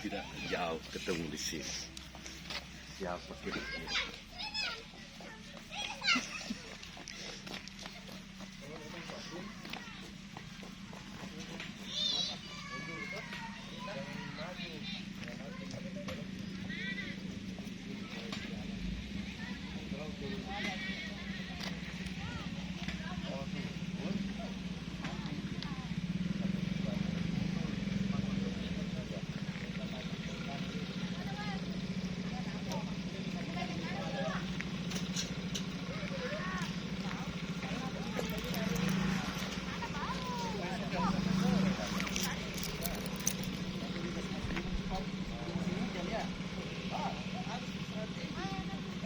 tidak jauh ketemu di sini. Siapa kira-kira?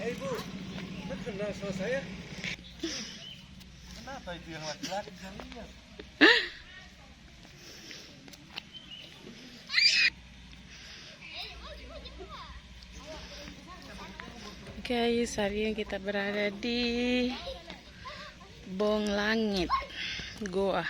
Ibu, kenal sama saya? Kenapa itu yang laki-laki saya lihat? Guys, hari ini kita berada di Bong Langit Goa.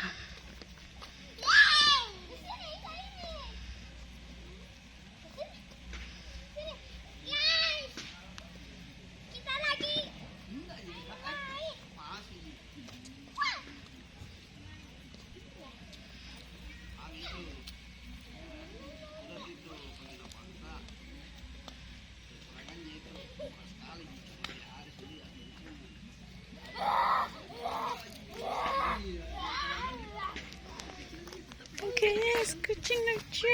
Oke, yes, kucing lucu.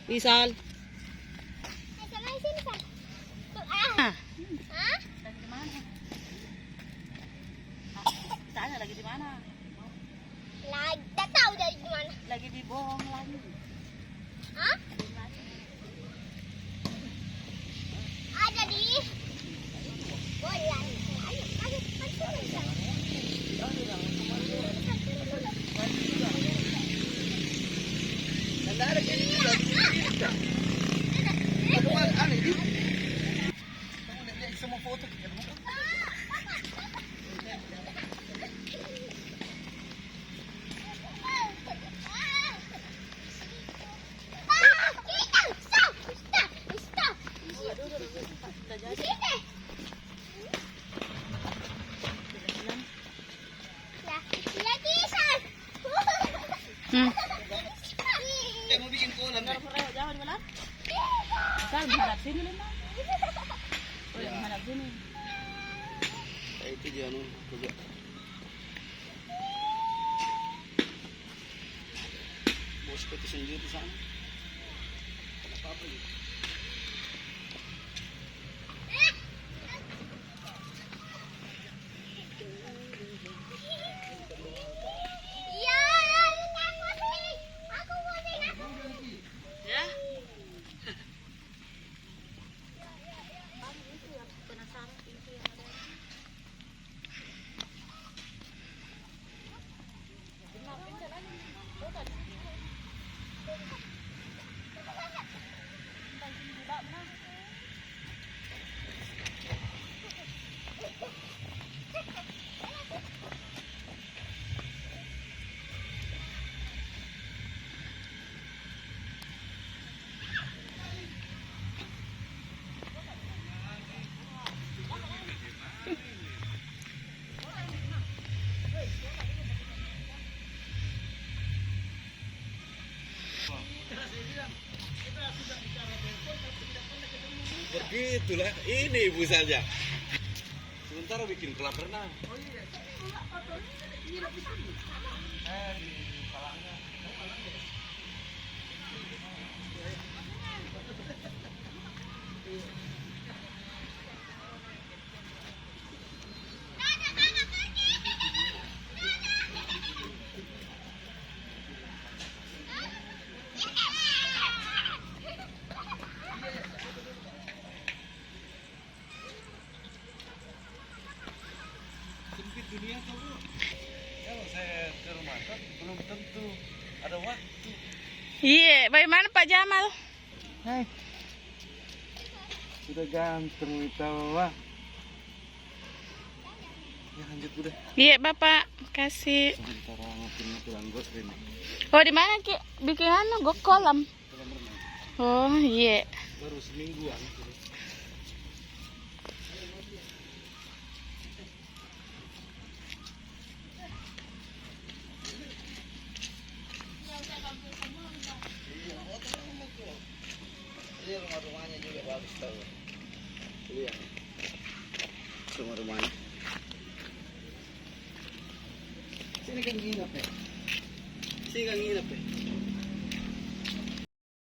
Wisal. Lagi di mana? Lagi tak tahu dari mana. Lagi di Bong Langit. Hah? Ada di bola. Ayo, Ada kini juga. Ada mana aneh di? Kamu lihat semua foto kita. Mau bikin kolam nih. Jauh di mana? Sal, menghadap sini lemah. Boleh menghadap sini. Itu dia anu kerja. sendiri di sana. Apa-apa gitu. Iya, aku sih. Aku mau sih. Ya. Begitulah, ini ibu saja. Sementara bikin kolam renang. Sempit dunia tuh Bu. Kalau saya ke rumah kan belum tentu ada waktu. Iya, bagaimana Pak Jamal? Hai. Sudah ganteng Witawa. Ya lanjut udah. Iya, Bapak. Kasih. Sementara ngapain tulang got ini. Oh, di mana Ki? Bikin anu go kolam. Kolam renang. Oh, iya. Baru semingguan. Ini rumah-rumahnya juga bagus tahu. Iya. Rumah-rumahnya. Sini kan nginep ya. Sini kan nginep ya.